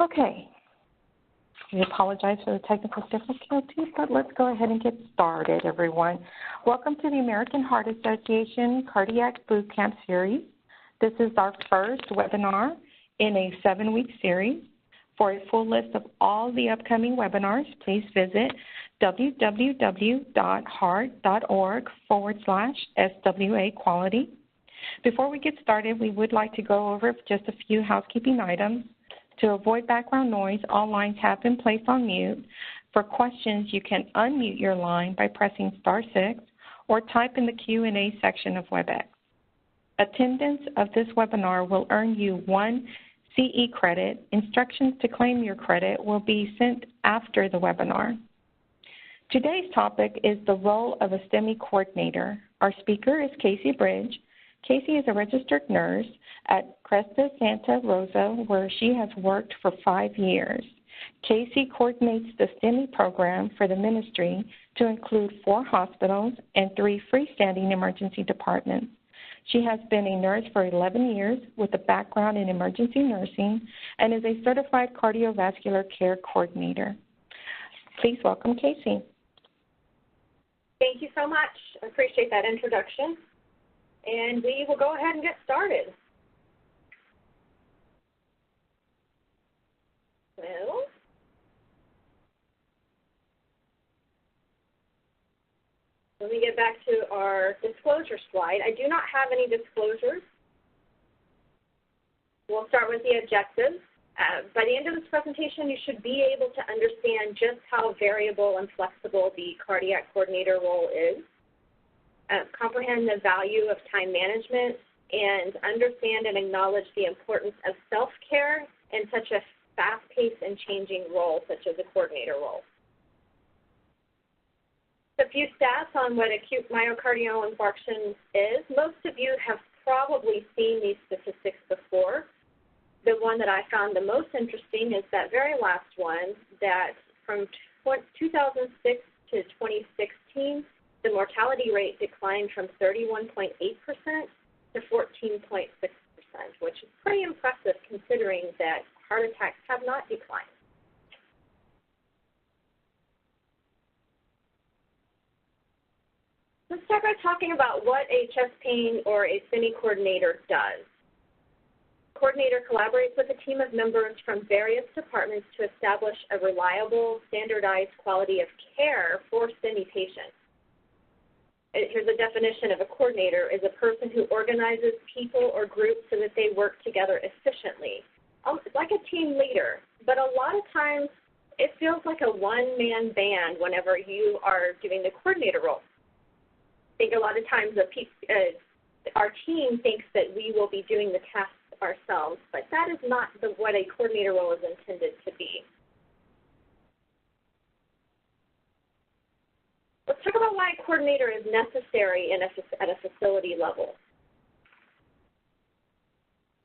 Okay. We apologize for the technical difficulties, but let's go ahead and get started, everyone. Welcome to the American Heart Association Cardiac Boot Camp Series. This is our first webinar in a 7-week series. For a full list of all the upcoming webinars, please visit www.heart.org/SWA Quality. Before we get started, we would like to go over just a few housekeeping items. To avoid background noise, all lines have been placed on mute. For questions, you can unmute your line by pressing *6 or type in the Q&A section of WebEx. Attendance of this webinar will earn you 1 CE credit. Instructions to claim your credit will be sent after the webinar. Today's topic is the role of a STEMI coordinator. Our speaker is Casey Bridge. Casey is a registered nurse at Cresta Santa Rosa, where she has worked for 5 years. Casey coordinates the STEMI program for the ministry to include 4 hospitals and 3 freestanding emergency departments. She has been a nurse for 11 years with a background in emergency nursing and is a certified cardiovascular care coordinator. Please welcome Casey. Thank you so much. I appreciate that introduction. And we will go ahead and get started. Well, let me get back to our disclosure slide. I do not have any disclosures. We'll start with the objectives. By the end of this presentation, you should be able to understand just how variable and flexible the cardiac coordinator role is. Comprehend the value of time management, and understand and acknowledge the importance of self-care in such a fast-paced and changing role, such as a coordinator role. A few stats on what acute myocardial infarction is. Most of you have probably seen these statistics before. The one that I found the most interesting is that very last one, that from 2006 to 2016, the mortality rate declined from 31.8% to 14.6%, which is pretty impressive considering that heart attacks have not declined. Let's start by talking about what a chest pain or a STEMI coordinator does. Coordinator collaborates with a team of members from various departments to establish a reliable, standardized quality of care for STEMI patients. Here's a definition of a coordinator: is a person who organizes people or groups so that they work together efficiently. It's like a team leader, but a lot of times it feels like a one-man band whenever you are doing the coordinator role. I think a lot of times our team thinks that we will be doing the tasks ourselves, but that is not what a coordinator role is intended to be. Let's talk about why a coordinator is necessary at a facility level.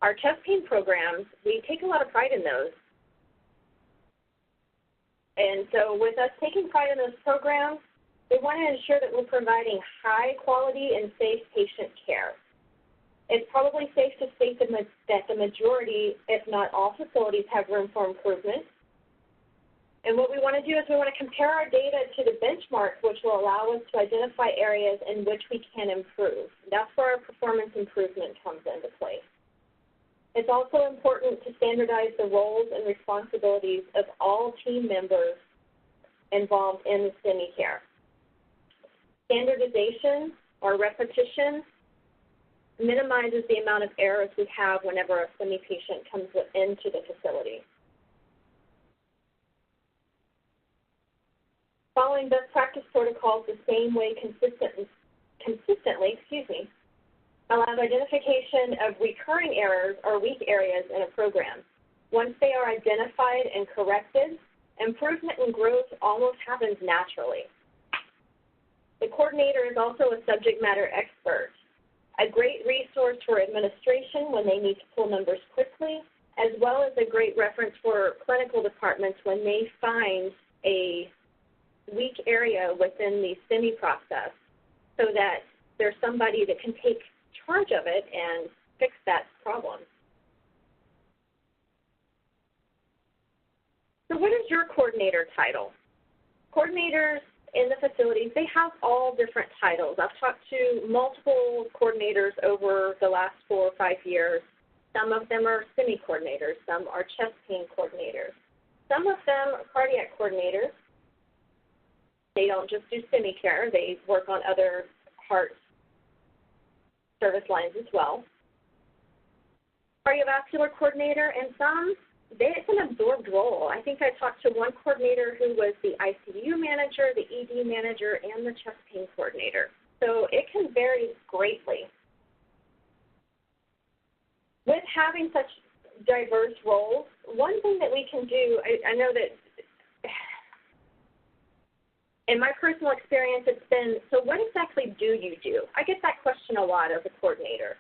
Our chest pain programs, we take a lot of pride in those. And so with us taking pride in those programs, we want to ensure that we're providing high quality and safe patient care. It's probably safe to state that the majority, if not all facilities, have room for improvement. And what we want to do is we want to compare our data to the benchmark, which will allow us to identify areas in which we can improve. That's where our performance improvement comes into play. It's also important to standardize the roles and responsibilities of all team members involved in the STEMI care. Standardization or repetition minimizes the amount of errors we have whenever a STEMI patient comes into the facility. Following best practice protocols the same way consistently allows identification of recurring errors or weak areas in a program. Once they are identified and corrected, improvement and growth almost happens naturally. The coordinator is also a subject matter expert, a great resource for administration when they need to pull numbers quickly, as well as a great reference for clinical departments when they find a weak area within the STEMI process, so that there's somebody that can take charge of it and fix that problem. coordinator title. Coordinators in the facilities, they have all different titles. I've talked to multiple coordinators over the last 4 or 5 years. Some of them are STEMI coordinators. Some are chest pain coordinators. Some of them are cardiac coordinators. They don't just do STEMI care. They work on other heart service lines as well. Cardiovascular coordinator, and some, it's an absorbed role. I think I talked to one coordinator who was the ICU manager, the ED manager, and the chest pain coordinator. So it can vary greatly. With having such diverse roles, one thing that we can do, I know that in my personal experience, it's been, so what exactly do you do? I get that question a lot as a coordinator.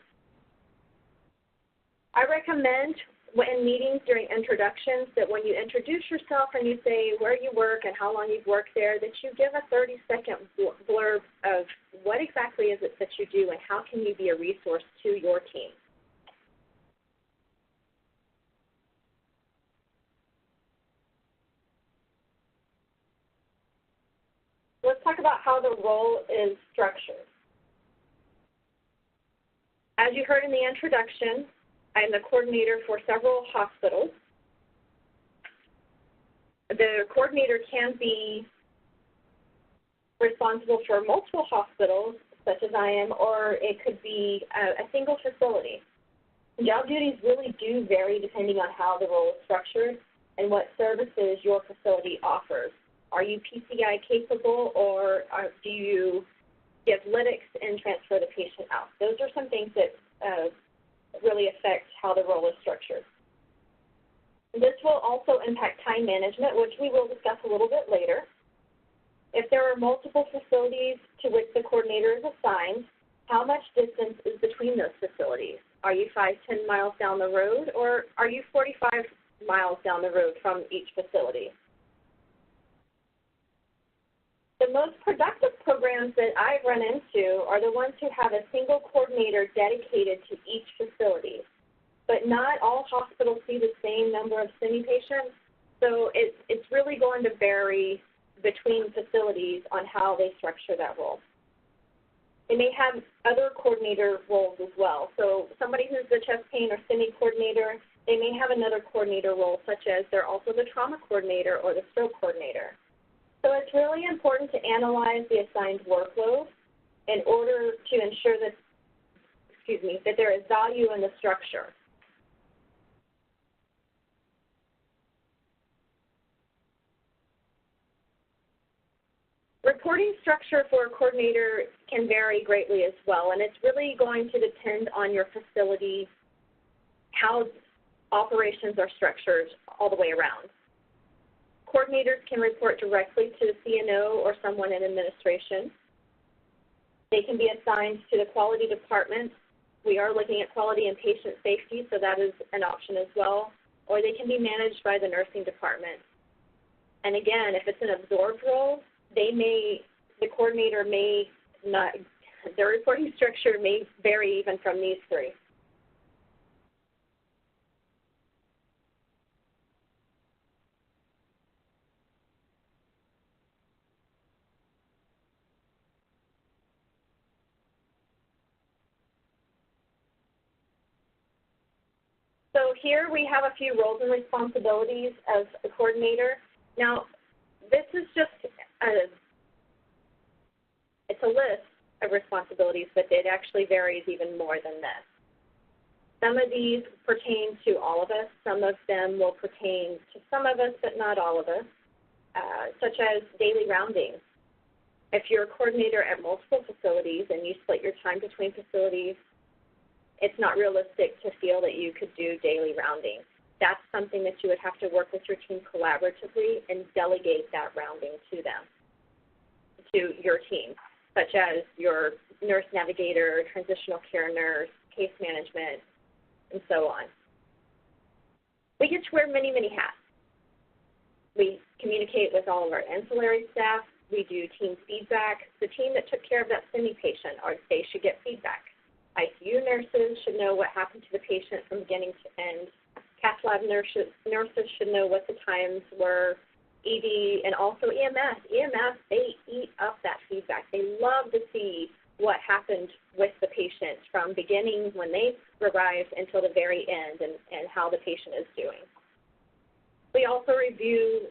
I recommend in meetings during introductions that when you introduce yourself and you say where you work and how long you've worked there, that you give a 30-second blurb of what exactly is it that you do and how can you be a resource to your team. Let's talk about how the role is structured. As you heard in the introduction, I'm the coordinator for several hospitals. The coordinator can be responsible for multiple hospitals, such as I am, or it could be a single facility. Job duties really do vary depending on how the role is structured and what services your facility offers. Are you PCI capable, or do you give lytics and transfer the patient out? Those are some things that really affect how the role is structured. This will also impact time management, which we will discuss a little bit later. If there are multiple facilities to which the coordinator is assigned, how much distance is between those facilities? Are you 5-10 miles down the road, or are you 45 miles down the road from each facility? The most productive programs that I've run into are the ones who have a single coordinator dedicated to each facility. But not all hospitals see the same number of STEMI patients, so it's really going to vary between facilities on how they structure that role. They may have other coordinator roles as well. So somebody who's the chest pain or STEMI coordinator, they may have another coordinator role, such as they're also the trauma coordinator or the stroke coordinator. So it's really important to analyze the assigned workload in order to ensure that, that there is value in the structure. Reporting structure for a coordinator can vary greatly as well, and it's really going to depend on your facility, how operations are structured all the way around. Coordinators can report directly to the CNO or someone in administration. They can be assigned to the quality department. We are looking at quality and patient safety, so that is an option as well. Or they can be managed by the nursing department. And again, if it's an absorbed role, the coordinator may not, their reporting structure may vary even from these three. So here we have a few roles and responsibilities of the coordinator. Now, this is just it's a list of responsibilities, but it actually varies even more than this. Some of these pertain to all of us. Some of them will pertain to some of us, but not all of us, such as daily rounding. If you're a coordinator at multiple facilities and you split your time between facilities, it's not realistic to feel that you could do daily rounding. That's something that you would have to work with your team collaboratively and delegate that rounding to them, to your team, such as your nurse navigator, transitional care nurse, case management, and so on. We get to wear many, many hats. We communicate with all of our ancillary staff. We do team feedback. The team that took care of that STEMI patient, they should get feedback. ICU nurses should know what happened to the patient from beginning to end. Cath lab nurses should know what the times were ED, and also EMS. EMS, they eat up that feedback. They love to see what happened with the patient from beginning when they arrived until the very end and how the patient is doing. We also review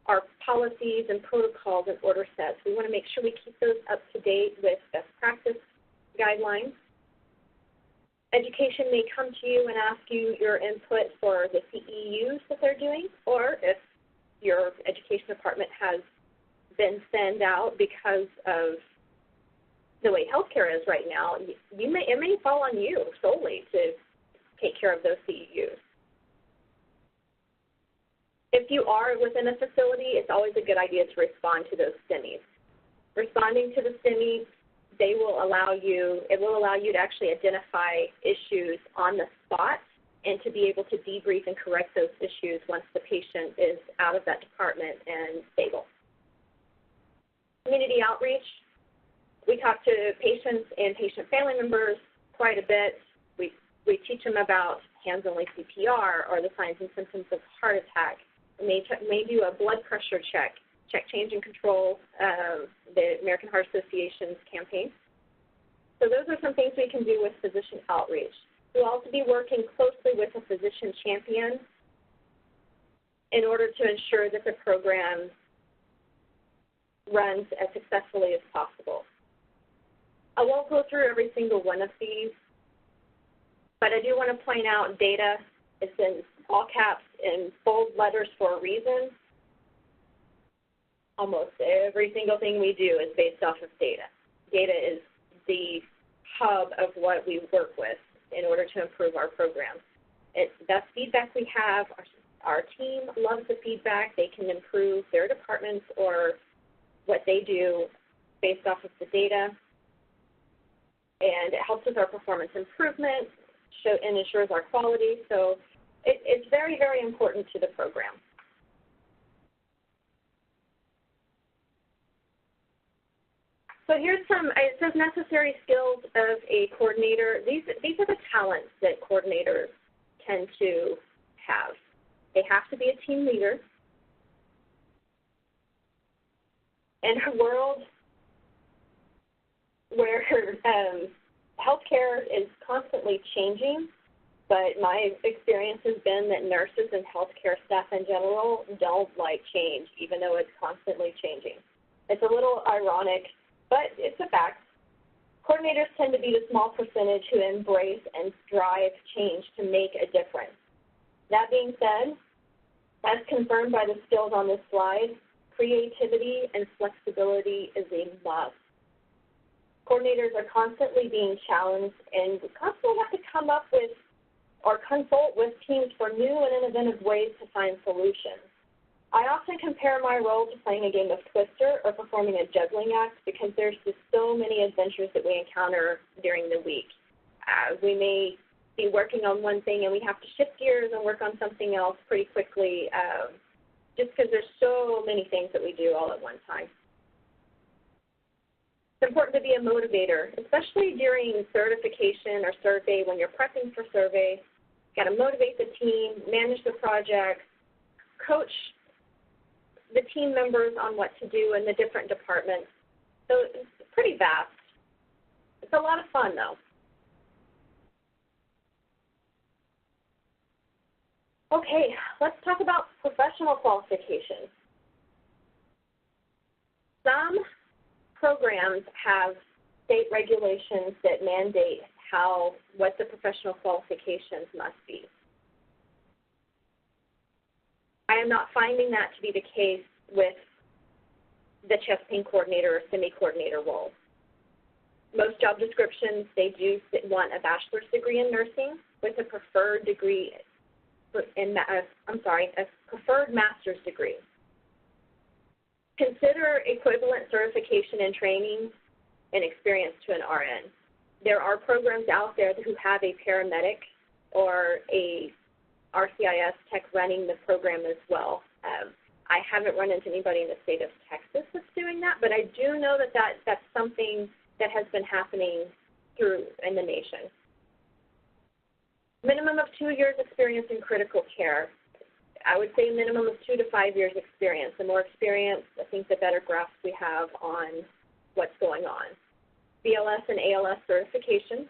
our policies and protocols and order sets. We want to make sure we keep those up to date with best practice guidelines. Education may come to you and ask you your input for the CEUs that they're doing, or if your education department has been sent out because of the way healthcare is right now, it may fall on you solely to take care of those CEUs. If you are within a facility, it's always a good idea to respond to those STEMIs. Responding to the STEMI, it will allow you to actually identify issues on the spot and to be able to debrief and correct those issues once the patient is out of that department and stable. Community outreach, we talk to patients and patient family members quite a bit. We teach them about hands-only CPR or the signs and symptoms of heart attack. We may do a blood pressure check change and control, the American Heart Association's campaign. So those are some things we can do with physician outreach. We'll also be working closely with a physician champion in order to ensure that the program runs as successfully as possible. I won't go through every single one of these, but I do want to point out data. It's in all caps in bold letters for a reason. Almost every single thing we do is based off of data. Data is the hub of what we work with in order to improve our program. That's feedback we have. Our team loves the feedback. They can improve their departments or what they do based off of the data. And it helps with our performance improvement and ensures our quality. So it's very, very important to the program. So here's some, it says necessary skills of a coordinator. These are the talents that coordinators tend to have. They have to be a team leader. In a world where healthcare is constantly changing, but my experience has been that nurses and healthcare staff in general don't like change, even though it's constantly changing. It's a little ironic, but it's a fact. Coordinators tend to be the small percentage who embrace and drive change to make a difference. That being said, as confirmed by the skills on this slide, creativity and flexibility is a must. Coordinators are constantly being challenged and constantly have to come up with or consult with teams for new and innovative ways to find solutions. I often compare my role to playing a game of Twister or performing a juggling act because there's just so many adventures that we encounter during the week. We may be working on one thing and we have to shift gears and work on something else pretty quickly just because there's so many things that we do all at one time. It's important to be a motivator, especially during certification or survey when you're prepping for survey. You've got to motivate the team, manage the project, coach the team members on what to do in the different departments. So it's pretty vast. It's a lot of fun, though. Okay, let's talk about professional qualifications. Some programs have state regulations that mandate what the professional qualifications must be. I am not finding that to be the case with the chest pain coordinator or STEMI coordinator role. Most job descriptions, they do want a bachelor's degree in nursing with a preferred degree a preferred master's degree. Consider equivalent certification and training and experience to an RN. There are programs out there who have a paramedic or a RCIS tech running the program as well. I haven't run into anybody in the state of Texas that's doing that, but I do know that that's something that has been happening in the nation. Minimum of 2 years experience in critical care. I would say a minimum of 2 to 5 years experience. The more experience, I think the better grasp we have on what's going on. BLS and ALS certifications,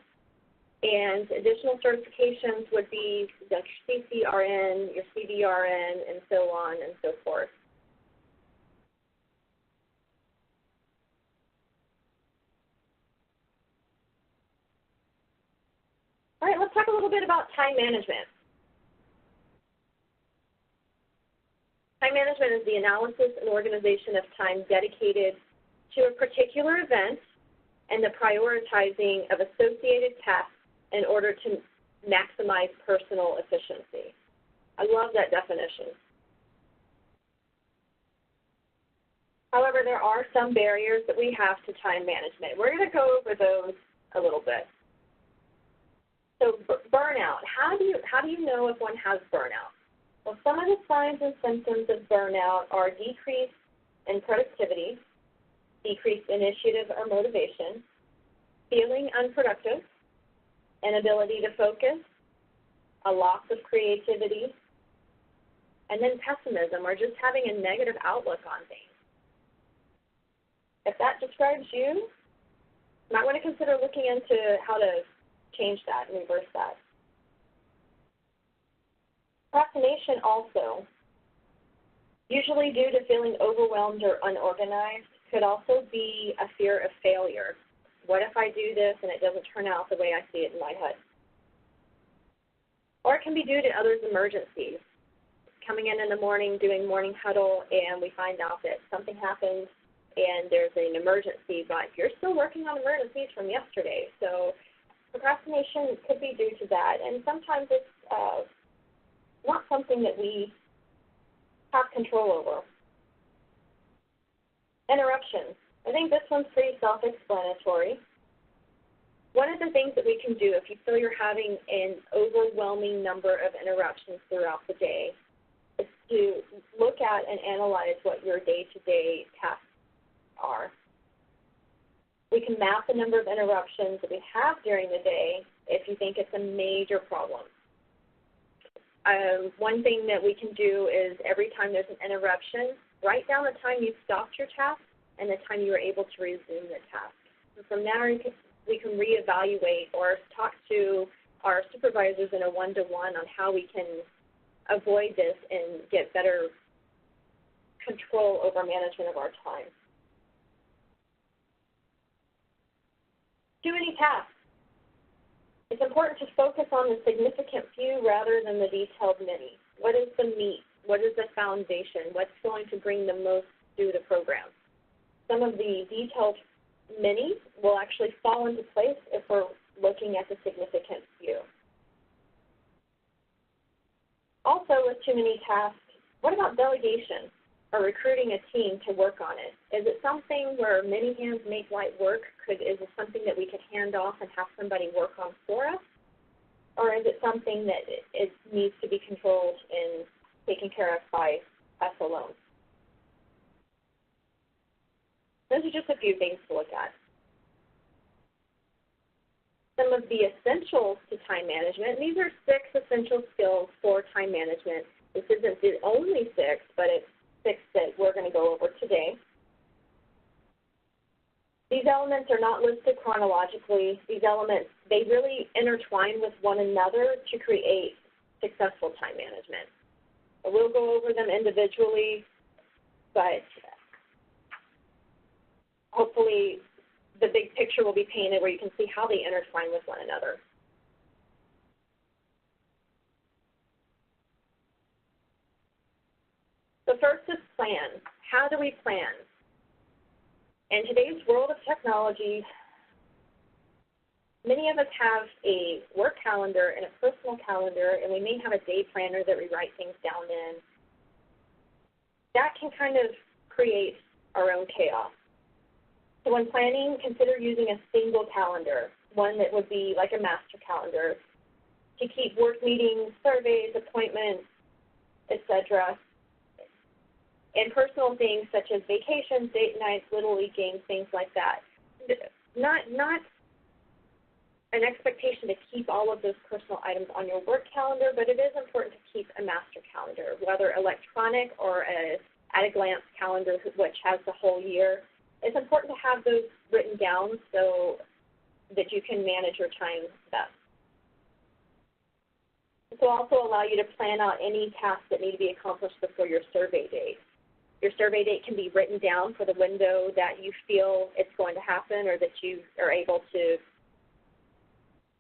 and additional certifications would be the CCRN, your CDRN, and so on and so forth. All right, let's talk a little bit about time management. Time management is the analysis and organization of time dedicated to a particular event and the prioritizing of associated tasks in order to maximize personal efficiency. I love that definition. However, there are some barriers that we have to time management. We're going to go over those a little bit. So burnout, how do you know if one has burnout? Well, some of the signs and symptoms of burnout are decrease in productivity, decreased initiative or motivation, feeling unproductive, inability to focus, a loss of creativity, and then pessimism or just having a negative outlook on things. If that describes you, you might want to consider looking into how to change that and reverse that. Procrastination also, usually due to feeling overwhelmed or unorganized, could also be a fear of failure. What if I do this and it doesn't turn out the way I see it in my head? Or it can be due to others' emergencies. Coming in the morning, doing morning huddle, and we find out that something happened and there's an emergency, but you're still working on emergencies from yesterday. So procrastination could be due to that, and sometimes it's not something that we have control over. Interruptions. I think this one's pretty self-explanatory. One of the things that we can do if you feel you're having an overwhelming number of interruptions throughout the day is to look at and analyze what your day-to-day tasks are. We can map the number of interruptions that we have during the day if you think it's a major problem. One thing that we can do is every time there's an interruption, write down the time you stopped your task and the time you were able to resume the task. And from there, we can reevaluate or talk to our supervisors in a one-to-one on how we can avoid this and get better control over management of our time. Too many tasks. It's important to focus on the significant few rather than the detailed many. What is the meat? What is the foundation? What's going to bring the most to the program? Some of the detailed many will actually fall into place if we're looking at the significant few. Also, with too many tasks, what about delegation or recruiting a team to work on it? Is it something where many hands make light work? Is it something that we could hand off and have somebody work on for us? Or is it something that it needs to be controlled and taken care of by us alone? Those are just a few things to look at. Some of the essentials to time management. These are 6 essential skills for time management. This isn't the only 6, but it's 6 that we're going to go over today. These elements are not listed chronologically. These elements, they really intertwine with one another to create successful time management. We'll go over them individually, but hopefully the big picture will be painted where you can see how they intertwine with one another. The first is plan. How do we plan? In today's world of technology, many of us have a work calendar and a personal calendar, and we may have a day planner that we write things down in. That can kind of create our own chaos. So when planning, consider using a single calendar, one that would be like a master calendar, to keep work meetings, surveys, appointments, etc., and personal things such as vacations, date nights, Little League games, things like that. Not an expectation to keep all of those personal items on your work calendar, but it is important to keep a master calendar, whether electronic or a at-a-glance calendar, which has the whole year. It's important to have those written down so that you can manage your time best. This will also allow you to plan out any tasks that need to be accomplished before your survey date. Your survey date can be written down for the window that you feel it's going to happen or that you are able to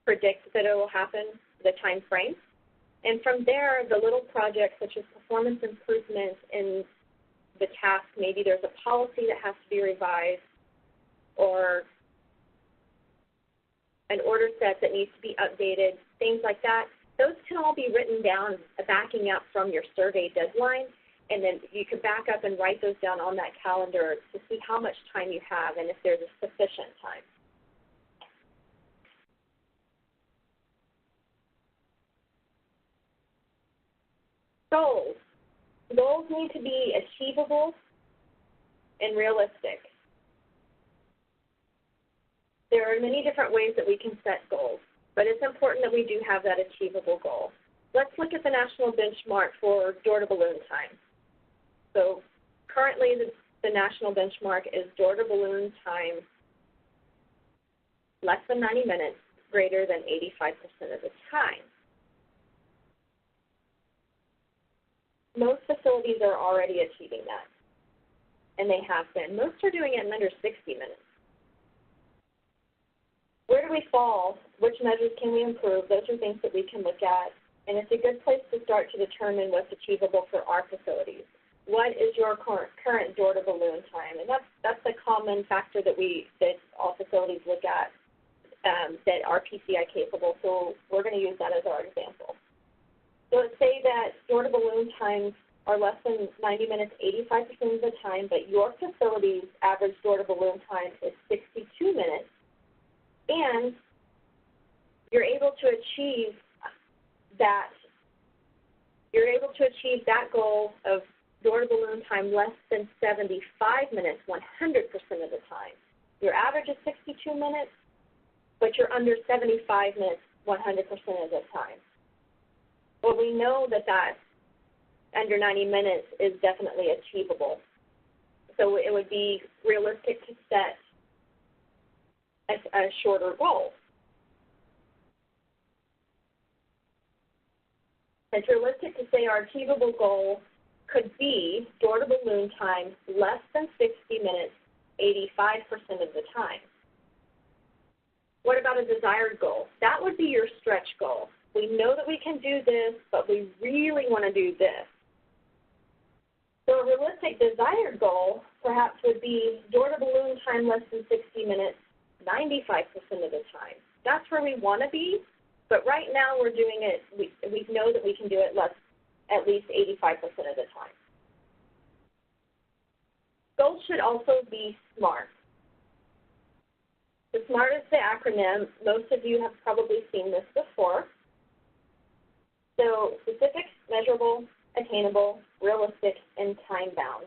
predict that it will happen, the time frame. And from there, the little projects such as performance improvements in the task, maybe there's a policy that has to be revised or an order set that needs to be updated, things like that. Those can all be written down, backing up from your survey deadline, and then you can back up and write those down on that calendar to see how much time you have and if there's a sufficient time. Goals. Goals need to be achievable and realistic. There are many different ways that we can set goals, but it's important that we do have that achievable goal. Let's look at the national benchmark for door-to-balloon time. So currently the national benchmark is door-to-balloon time less than 90 minutes, greater than 85% of the time. Most facilities are already achieving that, and they have been. Most are doing it in under 60 minutes. Where do we fall? Which measures can we improve? Those are things that we can look at, and it's a good place to start to determine what's achievable for our facilities. What is your current door-to-balloon time? And that's a common factor that all facilities look at that are PCI capable, so we're going to use that as our example. So let's say that door-to-balloon times are less than 90 minutes 85% of the time, but your facility's average door-to-balloon time is 62 minutes, and you're able to achieve that. You're able to achieve that goal of door-to-balloon time less than 75 minutes 100% of the time. Your average is 62 minutes, but you're under 75 minutes 100% of the time. Well, we know that under 90 minutes is definitely achievable. So it would be realistic to set a shorter goal. It's realistic to say our achievable goal could be door-to-balloon time less than 60 minutes 85% of the time. What about a desired goal? That would be your stretch goal. We know that we can do this, but we really want to do this. So a realistic desired goal perhaps would be door-to-balloon time less than 60 minutes 95% of the time. That's where we want to be, but right now we're doing it, we know that we can do it at least 85% of the time. Goals should also be SMART. The SMART is the acronym. Most of you have probably seen this before. So specific, measurable, attainable, realistic, and time-bound.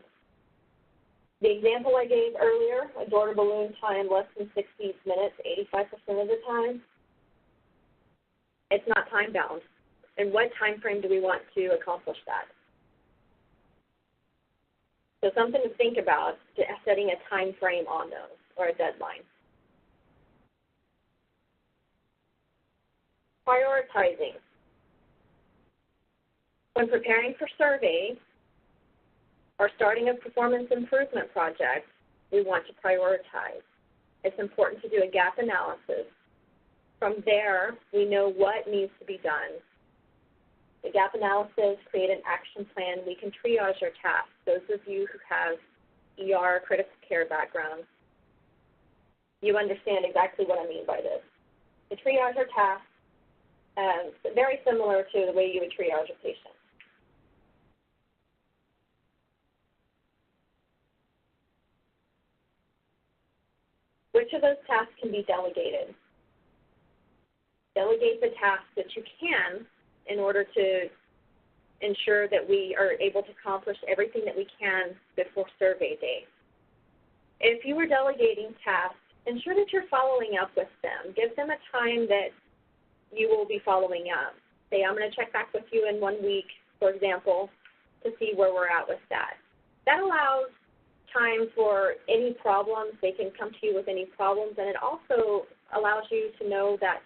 The example I gave earlier, a door-to-balloon time less than 60 minutes, 85% of the time, it's not time-bound. And what time frame do we want to accomplish that? So something to think about, setting a time frame on those, or a deadline. Prioritizing. When preparing for surveys or starting a performance improvement project, we want to prioritize. It's important to do a gap analysis. From there, we know what needs to be done. The gap analysis, create an action plan. We can triage our tasks. Those of you who have ER, critical care backgrounds, you understand exactly what I mean by this. To triage our tasks, very similar to the way you would triage a patient. Which of those tasks can be delegated? Delegate the tasks that you can in order to ensure that we are able to accomplish everything that we can before survey day. If you were delegating tasks ensure that you're following up with them. Give them a time that you will be following up. Say, I'm going to check back with you in 1 week, for example, to see where we're at with that. That allows time for any problems. They can come to you with any problems, and it also allows you to know that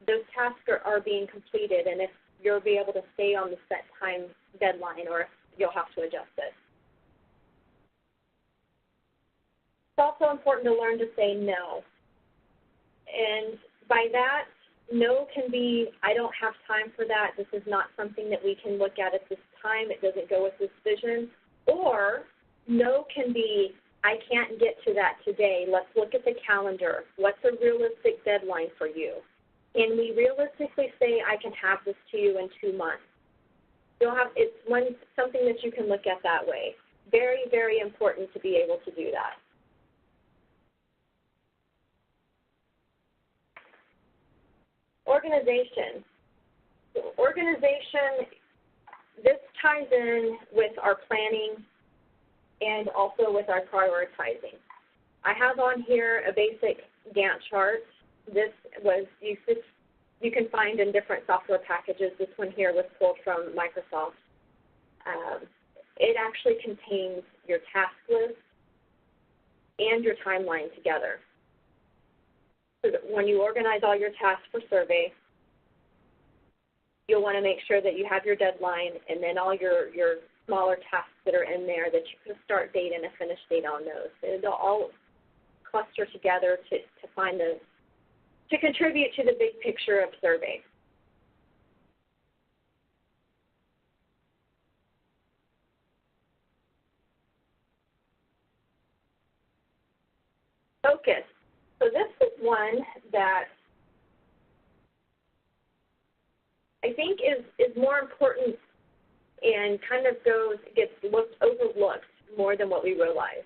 those tasks are being completed, and if you'll be able to stay on the set time deadline, or if you'll have to adjust it. It's also important to learn to say no. And by that, no can be, I don't have time for that. This is not something that we can look at this time. It doesn't go with this vision. Or no can be, I can't get to that today. Let's look at the calendar. What's a realistic deadline for you? Can we realistically say I can have this to you in 2 months? It's something that you can look at that way. Very, very important to be able to do that. Organization. Organization, this ties in with our planning and also with our prioritizing. I have on here a basic Gantt chart. This was you can find in different software packages. This one here was pulled from Microsoft. It actually contains your task list and your timeline together. So that when you organize all your tasks for survey, you'll want to make sure that you have your deadline and then all your smaller tasks that are in there, that you put a start date and a finish date on those. They'll all cluster together to contribute to the big picture of survey. Focus. So this is one that I think is more important and kind of gets overlooked more than what we realize.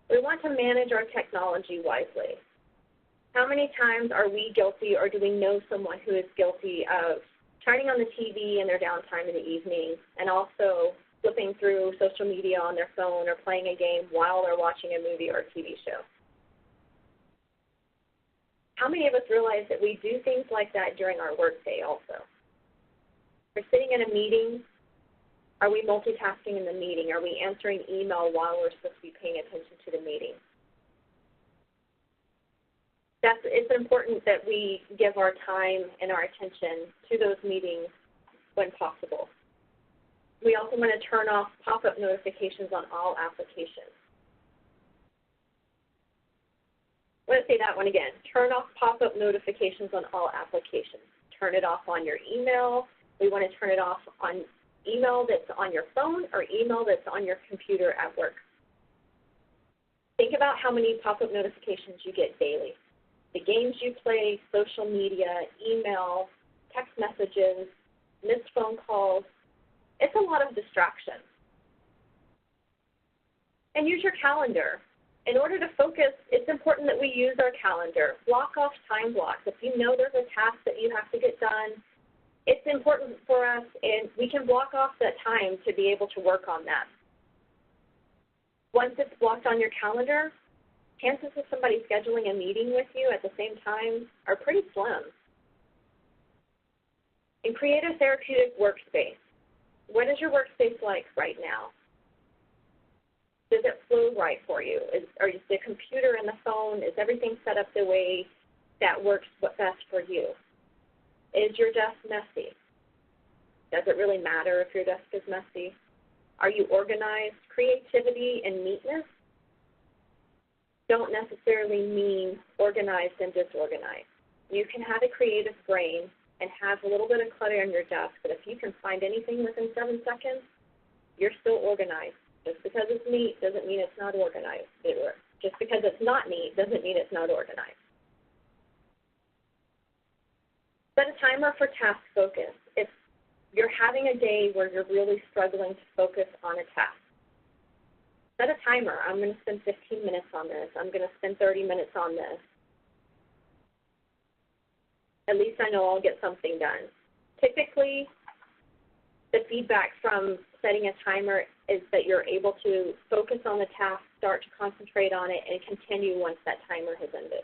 We want to manage our technology wisely. How many times are we guilty, or do we know someone who is guilty of turning on the TV in their downtime in the evening and also flipping through social media on their phone or playing a game while they're watching a movie or a TV show? How many of us realize that we do things like that during our workday also? We're sitting in a meeting. Are we multitasking in the meeting? Are we answering email while we're supposed to be paying attention to the meeting? It's important that we give our time and our attention to those meetings when possible. We also want to turn off pop-up notifications on all applications. I'm going to say that one again. Turn off pop-up notifications on all applications. Turn it off on your email. We want to turn it off on email that's on your phone or email that's on your computer at work. Think about how many pop-up notifications you get daily. The games you play, social media, email, text messages, missed phone calls. It's a lot of distraction. And use your calendar. In order to focus, it's important that we use our calendar. Block off time blocks. If you know there's a task that you have to get done, it's important for us, and we can block off that time to be able to work on that. Once it's blocked on your calendar, chances of somebody scheduling a meeting with you at the same time are pretty slim. And create a therapeutic workspace. What is your workspace like right now? Does it flow right for you? Is the computer and the phone, is everything set up the way that works best for you? Is your desk messy? Does it really matter if your desk is messy? Are you organized? Creativity and neatness don't necessarily mean organized and disorganized. You can have a creative brain and have a little bit of clutter on your desk, but if you can find anything within 7 seconds, you're still organized. Just because it's neat doesn't mean it's not organized. Just because it's not neat doesn't mean it's not organized. Set a timer for task focus. If you're having a day where you're really struggling to focus on a task, set a timer. I'm going to spend 15 minutes on this. I'm going to spend 30 minutes on this. At least I know I'll get something done. Typically, The feedback from setting a timer is that you're able to focus on the task, start to concentrate on it, and continue once that timer has ended.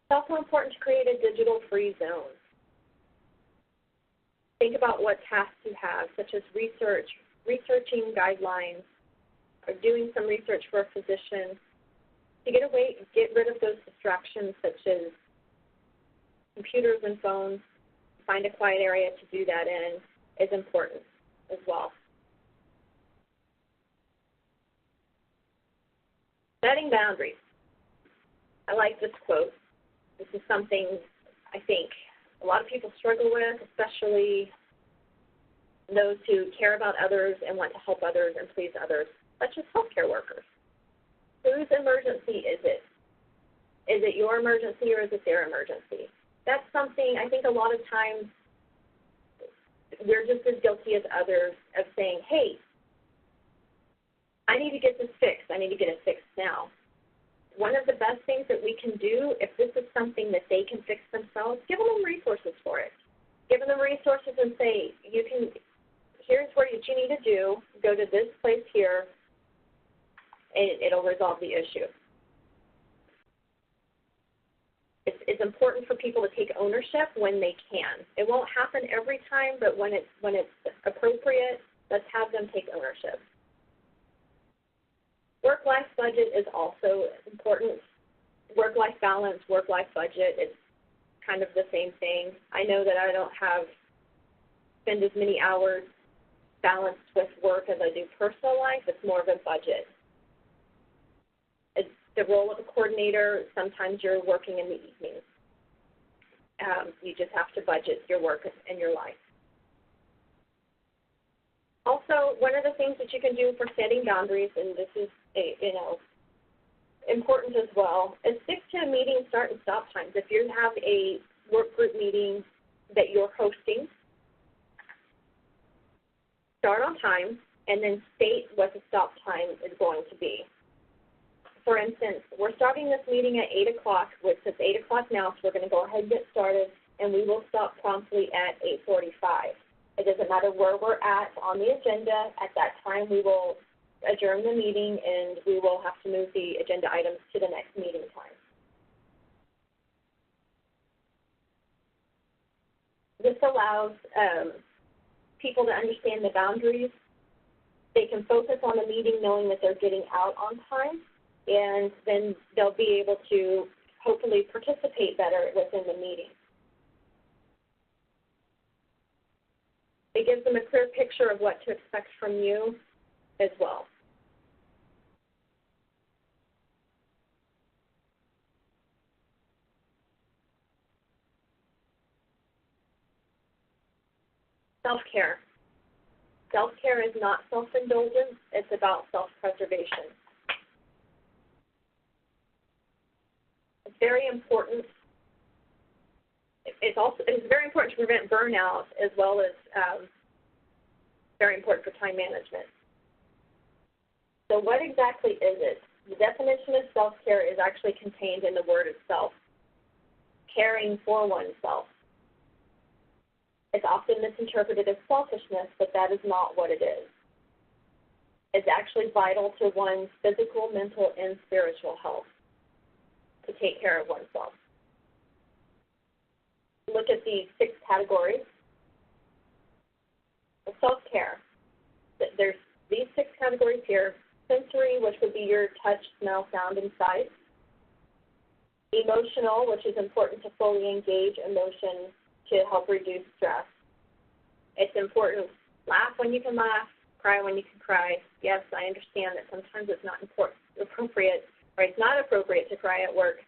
It's also important to create a digital-free zone. Think about what tasks you have, such as researching guidelines, or doing some research for a physician. To get rid of those distractions, such as computers and phones, find a quiet area to do that in is important as well. Setting boundaries. I like this quote. This is something I think a lot of people struggle with, especially those who care about others and want to help others and please others, such as healthcare workers. Whose emergency is it? Is it your emergency or is it their emergency? That's something I think a lot of times we're just as guilty as others of saying, hey, I need to get this fixed. I need to get it fixed now. One of the best things that we can do, if this is something that they can fix themselves, give them resources for it. Give them resources and say, here's what you need to do. Go to this place here, and it'll resolve the issue. It's important for people to take ownership when they can. It won't happen every time, but when it's appropriate, let's have them take ownership. Work-life budget is also important. Work-life balance, work-life budget, it's kind of the same thing. I know that I don't spend as many hours balanced with work as I do personal life. It's more of a budget. It's the role of a coordinator. Sometimes you're working in the evenings. You just have to budget your work and your life. Also, one of the things that you can do for setting boundaries, and this is important as well, is stick to meeting start and stop times. If you have a work group meeting that you're hosting, start on time and then state what the stop time is going to be. For instance, we're starting this meeting at 8 o'clock, which is 8 o'clock now, so we're going to go ahead and get started, and we will stop promptly at 8:45. It doesn't matter where we're at on the agenda. At that time, we will adjourn the meeting, and we will have to move the agenda items to the next meeting time. This allows people to understand the boundaries. They can focus on the meeting knowing that they're getting out on time, and then they'll be able to hopefully participate better within the meeting. It gives them a clear picture of what to expect from you as well. Self-care. Self-care is not self-indulgence, it's about self-preservation. It's very important. It's very important to prevent burnout, as well as very important for time management. So what exactly is it? The definition of self-care is actually contained in the word itself, caring for oneself. It's often misinterpreted as selfishness, but that is not what it is. It's actually vital to one's physical, mental, and spiritual health to take care of oneself. Look at these 6 categories of self-care. There's these 6 categories here. Sensory, which would be your touch, smell, sound, and sight. Emotional, which is important to fully engage emotion to help reduce stress. It's important, laugh when you can laugh, cry when you can cry. Yes, I understand that sometimes it's not appropriate, or it's not appropriate to cry at work.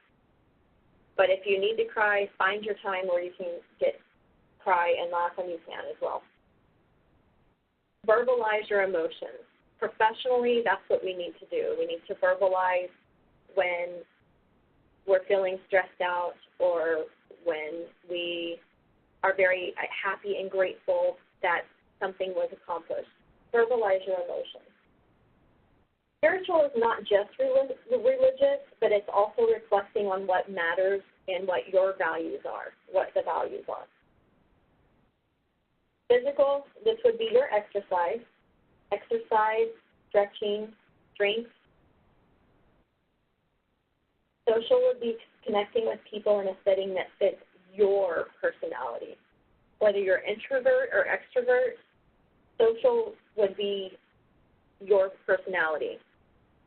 But if you need to cry, find your time where you can cry and laugh when you can as well. Verbalize your emotions. Professionally, that's what we need to do. We need to verbalize when we're feeling stressed out or when we are very happy and grateful that something was accomplished. Verbalize your emotions. Spiritual is not just religious, but it's also reflecting on what matters and what your values are, what the values are. Physical, this would be your exercise, stretching, strength. Social would be connecting with people in a setting that fits your personality. Whether you're introvert or extrovert, social would be your personality.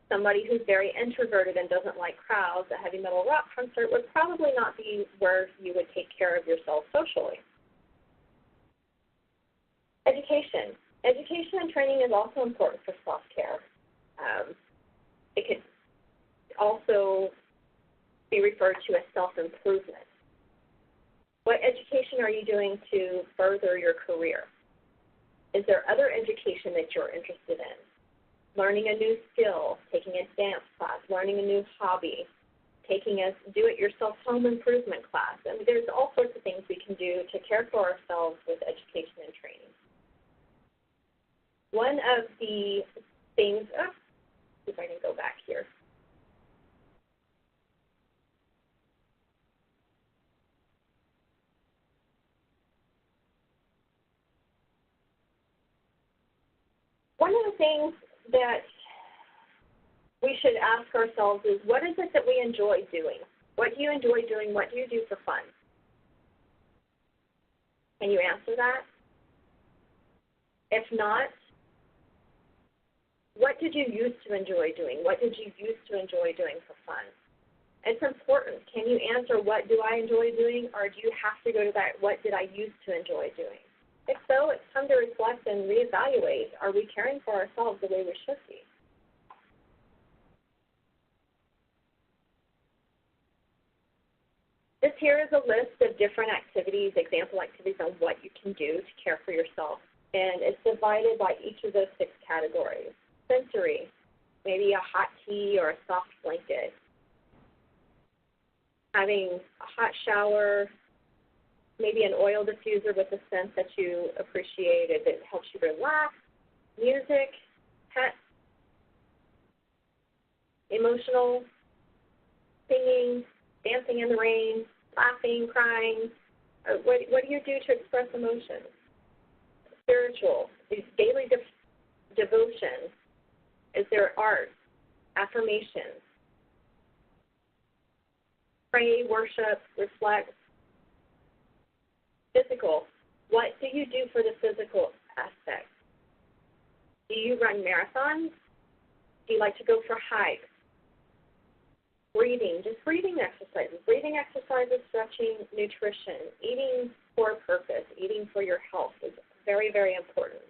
Somebody who's very introverted and doesn't like crowds, a heavy metal rock concert would probably not be where you would take care of yourself socially. Education. Education and training is also important for self-care. It could also be referred to as self-improvement. What education are you doing to further your career? Is there other education that you're interested in? Learning a new skill, taking a dance class, learning a new hobby, taking a do-it-yourself home improvement class. I mean, there's all sorts of things we can do to care for ourselves with education and training. One of the things, see if I can go back here. One of the things that we should ask ourselves is, what is it that we enjoy doing? What do you enjoy doing? What do you do for fun? Can you answer that? If not, what did you used to enjoy doing? What did you used to enjoy doing for fun? It's important. Can you answer, what do I enjoy doing, or do you have to go to that, what did I used to enjoy doing? If so, it's time to reflect and reevaluate. Are we caring for ourselves the way we should be? This here is a list of different activities, example activities on what you can do to care for yourself. And it's divided by each of those 6 categories. Sensory, maybe a hot tea or a soft blanket. Having a hot shower, maybe an oil diffuser with a scent that you appreciate if it helps you relax. Music, pets, emotional, singing, dancing in the rain, laughing, crying. What do you do to express emotion? Spiritual, these daily devotion. Is there art, affirmations? Pray, worship, reflect. Physical, what do you do for the physical aspect? Do you run marathons? Do you like to go for hikes? Breathing, just breathing exercises. Breathing exercises, stretching, nutrition, eating for a purpose, eating for your health is very, very important.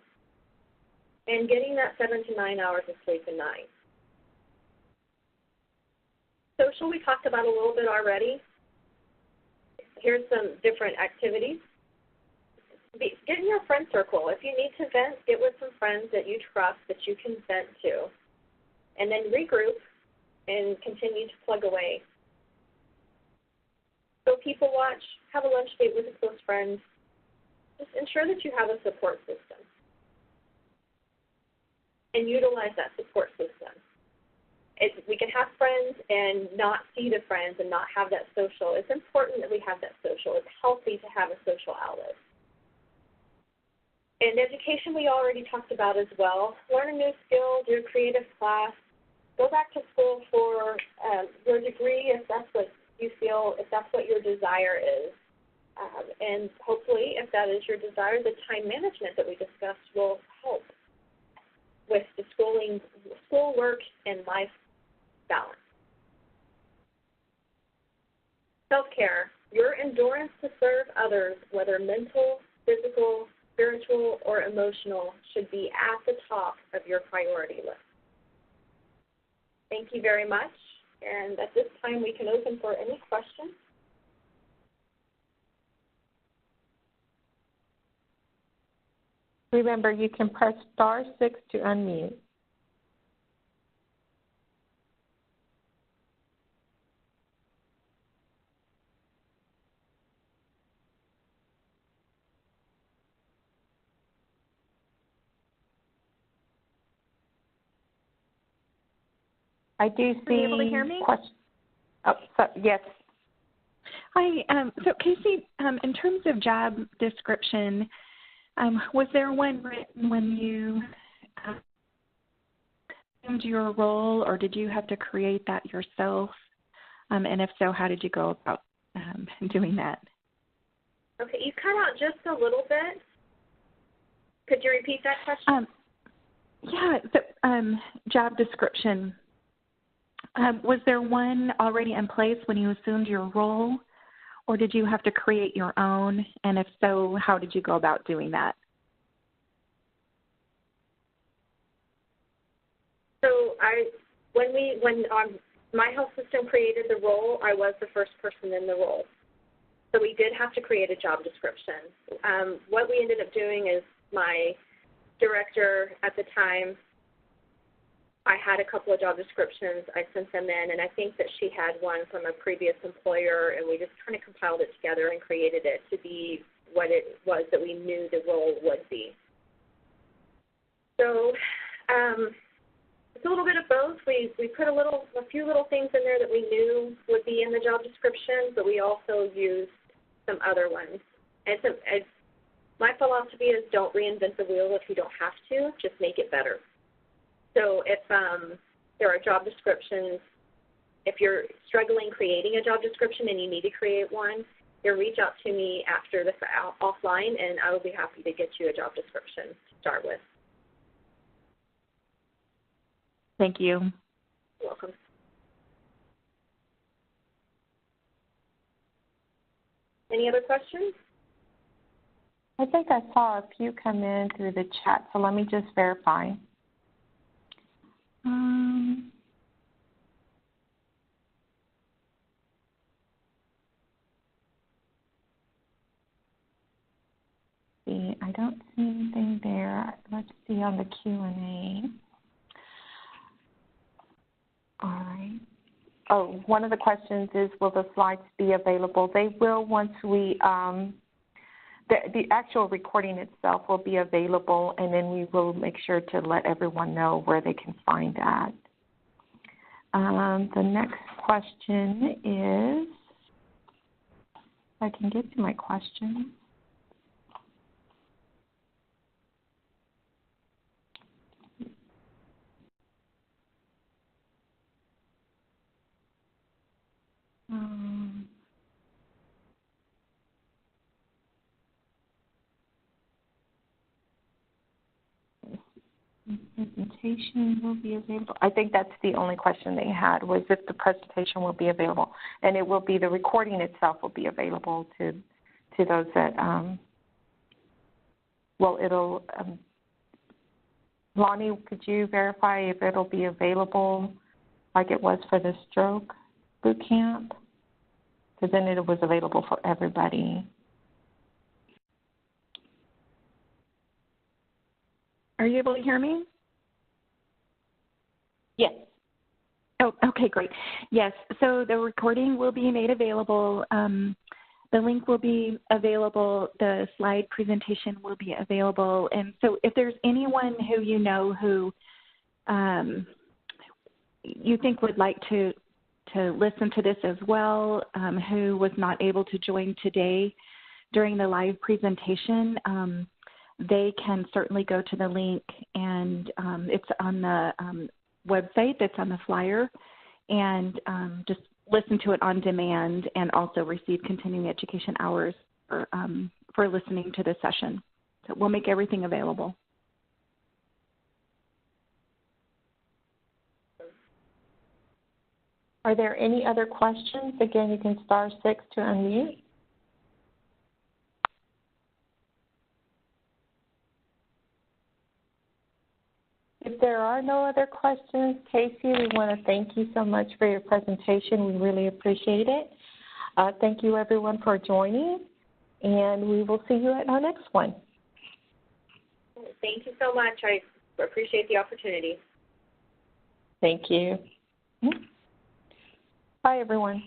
And getting that 7 to 9 hours of sleep a night. Social, we talked about a little bit already. Here's some different activities. Get in your friend circle. If you need to vent, get with some friends that you trust that you can vent to. And then regroup and continue to plug away. Go people watch, have a lunch date with a close friend. Just ensure that you have a support system. And utilize that support system. We can have friends and not see the friends and not have that social. It's important that we have that social. It's healthy to have a social outlet. And education we already talked about as well. Learn a new skill, do a creative class, go back to school for your degree if that's what you feel, if that's what your desire is. And hopefully, if that is your desire, the time management that we discussed will help with the schoolwork and life balance. Self-care, your endurance to serve others, whether mental, physical, spiritual, or emotional, should be at the top of your priority list. Thank you very much. And at this time, we can open for any questions. Remember, you can press *6 to unmute. I do see. Are you able to hear me? Yes. Hi. So Casey, in terms of job description, Was there one written when you assumed your role, or did you have to create that yourself? And if so, how did you go about doing that? Okay, you cut out just a little bit. Could you repeat that question? Yeah, so job description. Was there one already in place when you assumed your role, or did you have to create your own? And if so, how did you go about doing that? So when my health system created the role, I was the first person in the role. So we did have to create a job description. What we ended up doing is my director at the time, I had a couple of job descriptions. I sent them in, and I think that she had one from a previous employer, and we just kind of compiled it together and created it to be what it was that we knew the role would be. So it's a little bit of both. We put a few little things in there that we knew would be in the job description, but we also used some other ones. And my philosophy is don't reinvent the wheel if you don't have to, just make it better. So if there are job descriptions, if you're struggling creating a job description and you need to create one, then reach out to me after this offline, and I will be happy to get you a job description to start with. Thank you. You're welcome. Any other questions? I think I saw a few come in through the chat, so let me just verify. See, I don't see anything there. Let's see on the Q&A. All right. Oh, one of the questions is, will the slides be available? They will once we, the actual recording itself will be available, and then we will make sure to let everyone know where they can find that. The next question is, if I can get to my question. Presentation will be available. I think that's the only question they had, was if the presentation will be available. And it will be, the recording itself will be available to those that, well, it'll, Lonnie, could you verify if it'll be available like it was for the stroke boot camp? Because then it was available for everybody. Are you able to hear me? Yes. Oh, okay, great. Yes, so the recording will be made available. The link will be available. The slide presentation will be available. And so if there's anyone who you know who you think would like to listen to this as well, who was not able to join today during the live presentation, they can certainly go to the link, and it's on the website that's on the flyer, and just listen to it on demand and also receive continuing education hours for listening to this session. So we'll make everything available. Are there any other questions? Again, you can *6 to unmute. If there are no other questions, Casey, we want to thank you so much for your presentation. We really appreciate it. Thank you, everyone, for joining, and we will see you at our next one. Thank you so much. I appreciate the opportunity. Thank you. Bye, everyone.